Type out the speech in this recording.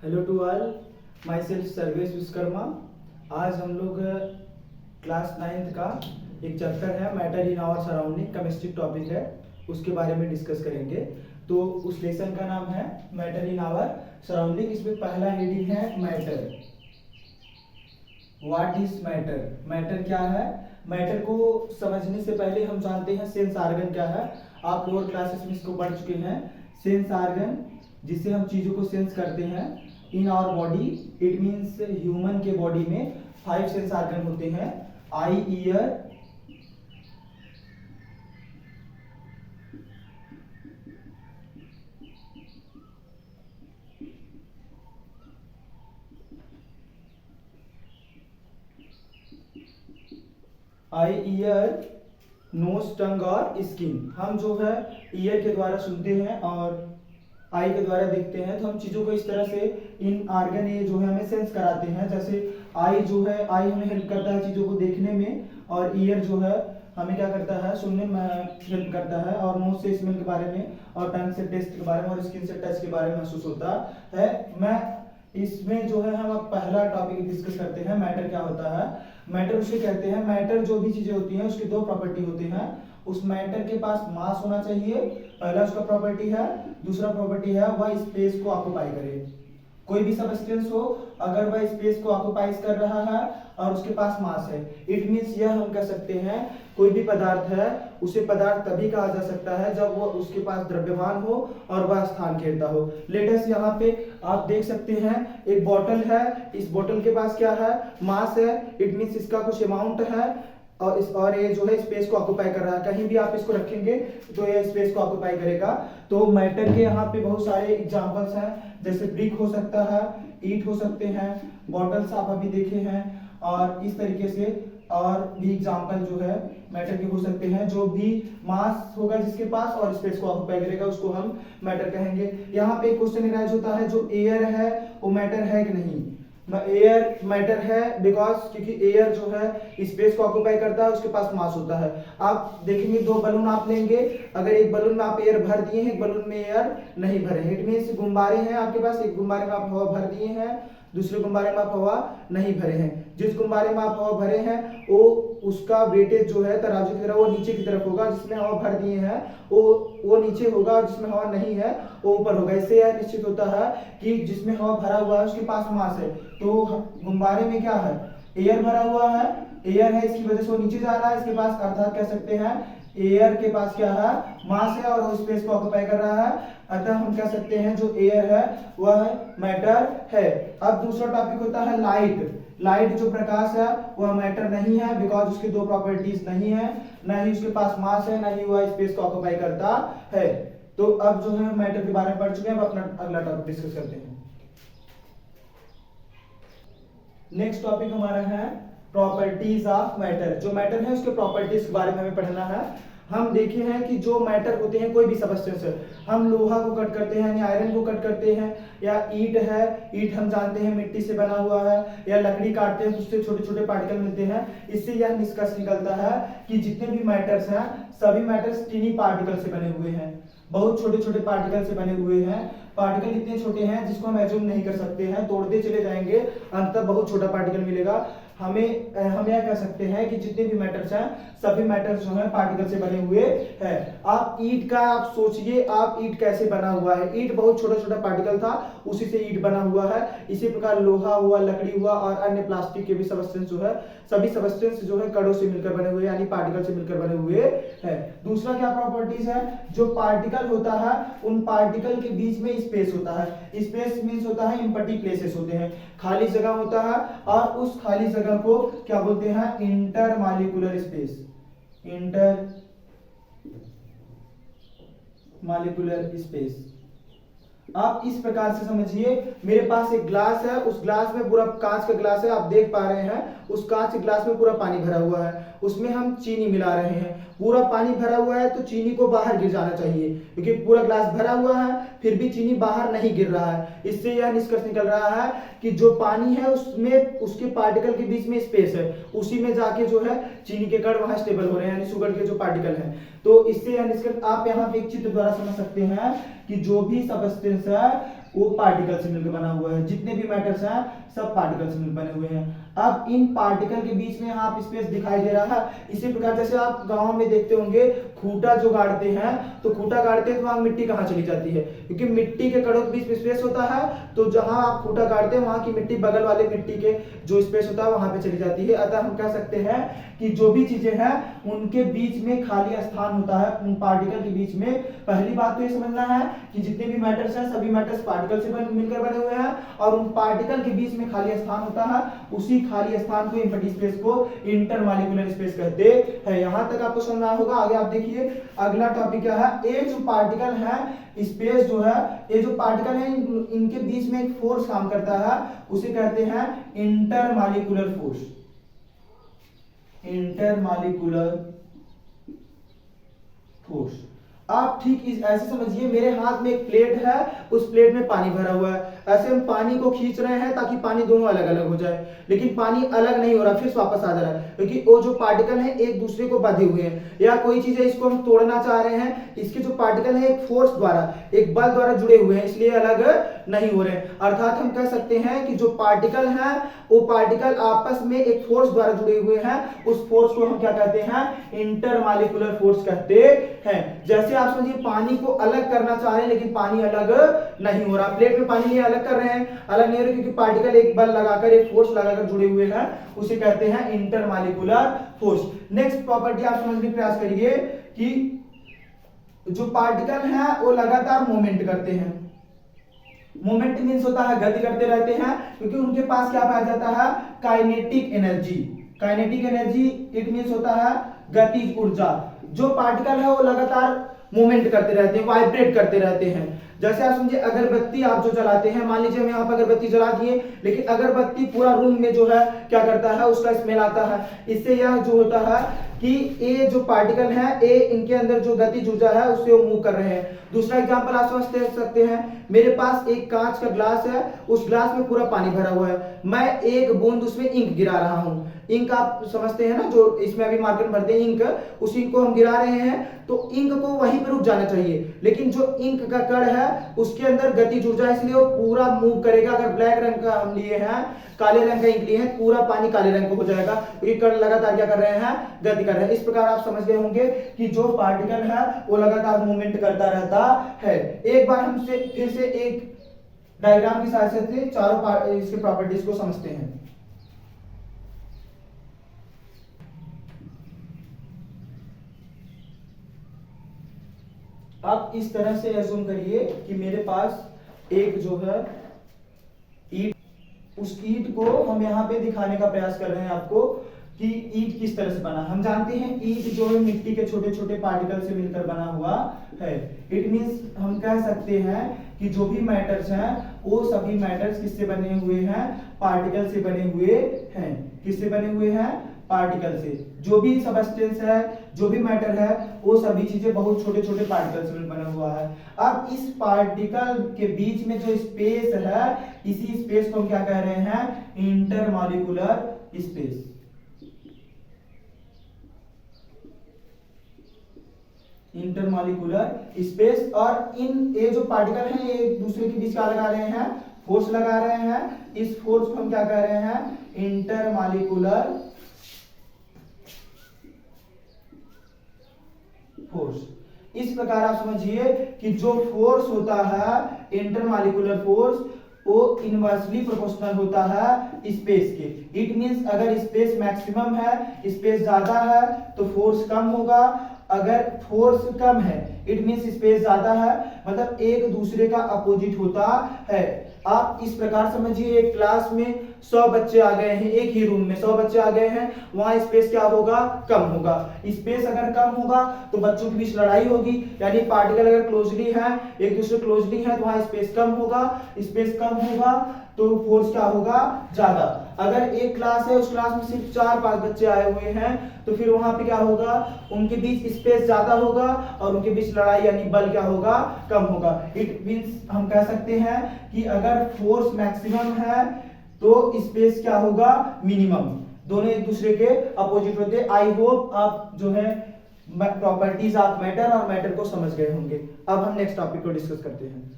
Hello to all, myself Sarvesh Vishwakarma. आज हम लोग क्लास 9th का एक चैप्टर है matter in our surrounding, chemistry topic है, उसके बारे में डिस्कस करेंगे। तो उस लेसन का नाम है मैटर इन आवर सराउंडिंग। इसमें पहला हेडिंग है matter. What is matter? Matter क्या है? मैटर को समझने से पहले हम जानते हैं सेंस ऑर्गन क्या है। आप लोअर क्लासेस में इसको पढ़ चुके हैं। सेंस ऑर्गन जिससे हम चीजों को सेंस करते हैं in our body, it means human के बॉडी में 5 सेंस ऑर्गन होते हैं। आई, ईयर, नोज, टंग और स्किन। हम जो है ईयर के द्वारा सुनते हैं और आई के द्वारा देखते हैं। तो हम चीजों को इस तरह से इन ऑर्गन ये जो है हमें सेंस कराते हैं। जैसे आई जो है, आई हमें हेल्प करता है चीजों को देखने में, और ईयर जो है हमें क्या करता है, सुनने में हेल्प करता है, और नोज से स्मेल के बारे में, और टंग से टेस्ट के बारे में, और स्किन से टच के बारे में महसूस होता है। मैं इसमें जो है हम अब पहला टॉपिक डिस्कस करते हैं, मैटर क्या होता है। मैटर उसे कहते हैं, मैटर जो भी चीजें होती हैं उसकी 2 प्रॉपर्टी होती हैं। उस मैटर के पास मास होना चाहिए, पहला उसका प्रॉपर्टी है। दूसरा प्रॉपर्टी है वह स्पेस को ऑक्युपाई करे। कोई भी सबस्टेंस हो, अगर वह स्पेस को ऑक्युपाई कर रहा है और उसके पास मास है, इट मींस यह हम कह सकते हैं कोई भी पदार्थ है उसे पदार्थ तभी कहा जा सकता है जब वो उसके पास द्रव्यमान हो और वह स्थान घेरता हो। लेट अस यहाँ पे आप देख सकते हैं एक बोतल है, इस बोतल के पास क्या है, मास है, इट मींस इसका कुछ अमाउंट है, और ये जो है स्पेस को ऑक्युपाई कर रहा है। कहीं भी आप इसको रखेंगे तो ये स्पेस को ऑक्युपाई करेगा। तो मैटर के यहाँ पे बहुत सारे एग्जांपल्स हैं, जैसे ब्रिक हो सकता है, ईट हो सकते हैं, बॉटल्स आप अभी देखे हैं, और इस तरीके से और भी एग्जांपल जो है मैटर के हो सकते हैं। जो भी मास होगा जिसके पास और स्पेस को ऑक्युपाई करेगा उसको हम मैटर कहेंगे। यहाँ पे क्वेश्चन राइज होता है जो एयर है वो मैटर है कि नहीं। एयर मैटर है बिकॉज क्योंकि एयर जो है स्पेस को ऑक्युपाई करता है, उसके पास मास होता है। आप देखेंगे 2 बलून आप लेंगे, अगर एक बलून में आप एयर भर दिए हैं, एक बलून में एयर नहीं भरे हैं, इट मींस गुब्बारे हैं आपके पास, एक गुब्बारे में आप हवा भर दिए हैं, दूसरे गुब्बारे में आप हवा नहीं भरे हैं। जिस गुब्बारे में आप हवा भरे हैं वो उसका वेटेज जो है तराजू की तरह वो नीचे की तरफ होगा, जिसमें हवा भर दिए हैं वो नीचे होगा, और जिसमें हवा नहीं है वो ऊपर होगा। इससे यह निश्चित होता है कि जिसमें हवा भरा हुआ है उसके पास मास है। तो गुब्बारे में क्या है, एयर भरा हुआ है, एयर है, इसकी वजह से वो नीचे जा रहा है इसके पास, अर्थात कह सकते हैं एयर के पास क्या है, मास है, और वो स्पेस को ऑक्युपाई कर रहा है। अतः हम कह सकते हैं जो एयर है वह मैटर है। अब दूसरा टॉपिक होता है लाइट। लाइट जो प्रकाश है वह मैटर नहीं है बिकॉज उसकी 2 प्रॉपर्टीज नहीं है, ना ही उसके पास मास है, ना ही वह स्पेस को ऑक्युपाई करता है। तो अब जो है मैटर के बारे में पढ़ चुके हैं, अब अपना अगला टॉपिक डिस्कस करते हैं। नेक्स्ट टॉपिक हमारा है प्रॉपर्टीज ऑफ मैटर। जो मैटर है उसके प्रॉपर्टीज के बारे में हमें पढ़ना है। हम देखे हैं कि जो मैटर होते हैं कोई भी सबस्टेंस है, हम लोहा को कट करते हैं यानी आयरन को कट करते हैं, या ईंट है, ईंट हम जानते हैं मिट्टी से बना हुआ है, या लकड़ी काटते हैं तो उससे छोटे छोटे पार्टिकल मिलते हैं। इससे यह निष्कर्ष निकलता है कि जितने भी मैटर्स हैं सभी मैटर्स टीनी पार्टिकल से बने हुए हैं, बहुत छोटे छोटे पार्टिकल से बने हुए हैं। पार्टिकल इतने छोटे हैं जिसको हम एज्यूम नहीं कर सकते हैं, तोड़ते चले जाएंगे अंततः बहुत छोटा पार्टिकल मिलेगा। हम यह कह सकते हैं कि जितने भी मैटर्स हैं सभी मैटर्स जो हैं पार्टिकल से बने हुए हैं। आप ईंट का आप सोचिए, आप ईंट कैसे बना हुआ है, ईंट बहुत छोटा छोटा पार्टिकल था, उसी से ईंट बना हुआ है। इसी प्रकार लोहा हुआ, लकड़ी हुआ, और अन्य प्लास्टिक के भी सबस्टेंस जो है, सभी सबस्टेंस जो है कणों से मिलकर बने हुए यानी पार्टिकल से मिलकर बने हुए हैं। दूसरा क्या प्रॉपर्टीज है, जो पार्टिकल होता है उन पार्टिकल के बीच में स्पेस होता है। स्पेस मींस होता है एम्प्टी प्लेसेस होते हैं, खाली जगह होता है, और उस खाली जगह को क्या बोलते हैं, intermolecular space. Inter molecular space. आप इस प्रकार से समझिए, मेरे पास एक ग्लास है, उस ग्लास में पूरा कांच का ग्लास है, आप देख पा रहे हैं, उस कांच के ग्लास में पूरा पानी भरा हुआ है, उसमें हम चीनी मिला रहे हैं। पूरा पानी भरा हुआ है तो चीनी को बाहर गिर जाना चाहिए, क्योंकि पूरा ग्लास भरा हुआ है फिर भी चीनी बाहर नहीं गिर रहा है। इससे यह निष्कर्ष निकल रहा है कि जो पानी है उसमें उसके पार्टिकल के बीच में स्पेस है, उसी में जाके जो है चीनी के कण वहां स्टेबल हो रहे हैं, यानी शुगर के जो पार्टिकल हैं। तो इससे यह निष्कर्ष आप यहाँ पे एक चित्र द्वारा समझ सकते हैं कि जो भी सबस्टेंस है वो पार्टिकल से मिलकर बना हुआ है। जितने भी मैटर्स हैं सब पार्टिकल से मिलकर बने हुए हैं। अब इन पार्टिकल के बीच में यहाँ स्पेस दिखाई दे रहा है। इसी प्रकार जैसे आप गांव में देखते होंगे खूंटा जो गाड़ते हैं, तो खूंटा गाड़ते हैं तो वहां मिट्टी कहाँ चली जाती है, क्योंकि मिट्टी के कड़ों के बीच में स्पेस होता है। तो जहां आप खूंटा गाड़ते हैं वहां की मिट्टी बगल वाले मिट्टी के जो स्पेस होता है वहां पे चली जाती है। अतः हम कह सकते हैं कि जो भी चीजें हैं उनके बीच में खाली स्थान होता है उन पार्टिकल के बीच में। पहली बात तो ये समझना है कि जितने भी मैटर्स हैं सभी मैटर्स पार्टिकल से मिलकर बने हुए हैं, और उन पार्टिकल के बीच में खाली स्थान होता है, उसी खाली स्थान को एम्प्टी स्पेस को इंटरमॉलिक्यूलर स्पेस कहते हैं। यहां तक आपको समझना होगा। आगे आप देखिए अगला टॉपिक क्या है। ये जो पार्टिकल है स्पेस जो है, ये जो पार्टिकल है इनके बीच में एक फोर्स काम करता है, उसे कहते हैं इंटरमॉलिक्यूलर फोर्स। Intermolecular force. आप ठीक ऐसे समझिए, मेरे हाथ में एक प्लेट है, उस प्लेट में पानी भरा हुआ है। ऐसे हम पानी को खींच रहे हैं ताकि पानी दोनों अलग अलग हो जाए, लेकिन पानी अलग नहीं हो रहा, फिर वापस आ जा रहा है, क्योंकि वो जो पार्टिकल है एक दूसरे को बंधे हुए हैं। या कोई चीज है इसको हम तोड़ना चाह रहे हैं, इसके जो पार्टिकल है एक फोर्स द्वारा, एक बल द्वारा जुड़े हुए हैं, इसलिए अलग नहीं हो रहे हैं। अर्थात हम कह सकते हैं कि जो पार्टिकल है वो पार्टिकल आपस में एक फोर्स द्वारा जुड़े हुए हैं। उस फोर्स को हम क्या कहते हैं, इंटरमॉलिक्यूलर फोर्स कहते हैं। जैसे आप समझिए पानी को अलग करना चाह रहे हैं लेकिन पानी अलग नहीं हो रहा। प्लेट में पानी लिए अलग कर रहे हैं, अलग नहीं हो रहे, क्योंकि पार्टिकल एक बल लगाकर, एक फोर्स लगाकर जुड़े हुए हैं, उसे कहते हैं इंटरमॉलिक्यूलर फोर्स। नेक्स्ट प्रॉपर्टी आप समझने का प्रयास करिए कि जो पार्टिकल है वो लगातार मूवमेंट करते हैं। मोमेंट मींस होता है गति करते रहते हैं, क्योंकि उनके पास क्या पाया जाता है, kinetic energy. Kinetic energy it means होता है गतिज ऊर्जा। जो पार्टिकल है वो लगातार मूवमेंट करते रहते हैं, वाइब्रेट करते रहते हैं। जैसे आप समझिए अगरबत्ती आप जो जलाते हैं, मान लीजिए हम यहाँ पर अगरबत्ती जला दिए, लेकिन अगरबत्ती पूरा रूम में जो है क्या करता है, उसका स्मेल आता है। इससे यह जो होता है कि ये जो पार्टिकल है ये इनके अंदर जो गतिज ऊर्जा है उससे वो मूव कर रहे हैं। दूसरा एग्जांपल आप समझ सकते हैं, मेरे पास एक कांच का ग्लास है, उस ग्लास में पूरा पानी भरा हुआ है, मैं एक बूंद उसमें इंक गिरा रहा हूं। इंक आप समझते हैं ना, जो इसमें अभी मार्केट में भरते हैं इंक, उस इंक को हम गिरा रहे हैं तो इंक को वहीं पर रुक जाना चाहिए, लेकिन जो इंक का कण है उसके अंदर गतिज ऊर्जा, इसलिए वो पूरा मूव करेगा। अगर ब्लैक रंग का हम लिए हैं, काले रंग का इंक लिए हैं, पूरा पानी काले रंग का हो जाएगा, क्योंकि कण लगातार क्या कर रहे हैं, गति कर रहे हैं। इस प्रकार आप समझ गए होंगे कि जो पार्टिकल है वो लगातार मूवमेंट करता रहता है। एक बार हम फिर से एक डायग्राम की सहायता से चारों इसके प्रॉपर्टीज को समझते हैं। आप इस तरह से अज्यूम करिए कि मेरे पास एक जो है ईट, उस ईट को हम यहाँ पे दिखाने का प्रयास कर रहे हैं आपको कि ईट किस तरह से बना। हम जानते हैं ईट जो है मिट्टी के छोटे छोटे पार्टिकल से मिलकर बना हुआ है। इट मींस हम कह सकते हैं कि जो भी मैटर्स हैं वो सभी मैटर्स किससे बने हुए हैं, पार्टिकल से बने हुए हैं। किससे बने हुए हैं, पार्टिकल से। जो भी सबस्टेंस है, जो भी मैटर है, वो सभी चीजें बहुत छोटे छोटे पार्टिकल से बना हुआ है। अब इस पार्टिकल के बीच में जो स्पेस है, इसी स्पेस को हम क्या कह रहे हैं, इंटरमॉलिक्यूलर स्पेस। Intermolecular space. और इन ये जो पार्टिकल हैं ये एक दूसरे के बीच क्या लगा रहे हैं, फोर्स लगा रहे हैं। इस फोर्स को हम क्या कह रहे हैं, इंटरमॉलिक्यूलर फोर्स। इस प्रकार आप समझिए कि जो फोर्स होता है इंटरमॉलिक्यूलर फोर्स, वो इनवर्सली प्रोपोर्शनल होता है स्पेस के। इट मींस अगर स्पेस मैक्सिमम है, स्पेस ज्यादा है, तो फोर्स कम होगा। अगर फोर्स कम है इट मींस स्पेस ज्यादा है, मतलब एक दूसरे का अपोजिट होता है। आप इस प्रकार समझिए, एक क्लास में 100 बच्चे आ गए हैं, एक ही रूम में 100 बच्चे आ गए हैं, वहां स्पेस क्या होगा, कम होगा। स्पेस अगर कम होगा तो बच्चों के बीच लड़ाई होगी, यानी पार्टिकल अगर क्लोजली है, एक दूसरे क्लोजली है, तो वहां स्पेस कम होगा। स्पेस कम होगा तो फोर्स क्या होगा, ज्यादा। अगर एक क्लास है, उस क्लास में सिर्फ 4-5 बच्चे आए हुए हैं, तो फिर वहां पे क्या होगा, उनके बीच स्पेस ज्यादा होगा और उनके बीच लड़ाई यानी बल क्या होगा, कम होगा। इट मींस हम कह सकते हैं कि अगर फोर्स मैक्सिमम है तो स्पेस क्या होगा, मिनिमम। दोनों एक दूसरे के अपोजिट होते हैं। आई होप आप जो है प्रॉपर्टीज ऑफ मैटर और मैटर को समझ गए होंगे। अब हम नेक्स्ट टॉपिक को डिस्कस करते हैं।